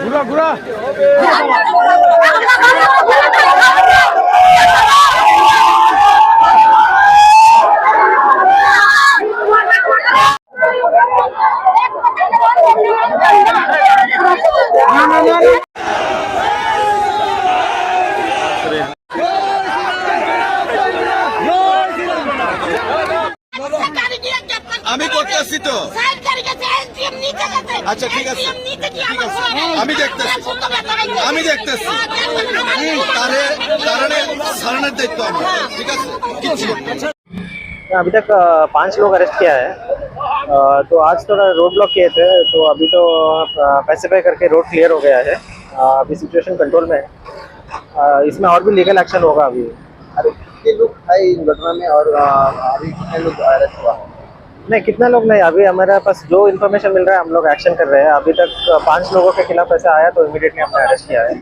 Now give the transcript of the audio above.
ঘুরা ঘুরা আমি করতেছি তো। আচ্ছা ঠিক আছে, ঠিক আছে, আমি দেখতেছি, আমি দেখতেছি। তাহলে কারণে সারানোর দায়িত্ব আমার, ঠিক আছে, কিচ্ছু করতে হবে না। अभी तक 5 लोग अरेस्ट किया है। तो आज थोड़ा रोड ब्लॉक किए थे, तो अभी तो पैसिफाई करके रोड क्लियर हो गया है। अभी सिचुएशन कंट्रोल में है। इसमें और भी लीगल एक्शन होगा अभी। अभी कितने लोग थे इन घटना में और अभी कितने लोग अरेस्ट हुआ? नहीं, कितना लोग नहीं, अभी हमारे पास जो इन्फॉर्मेशन मिल रहा है हम लोग एक्शन कर रहे हैं। अभी तक 5 लोगों के खिलाफ ऐसा आया तो इमीडिएटली हमने अरेस्ट किया है।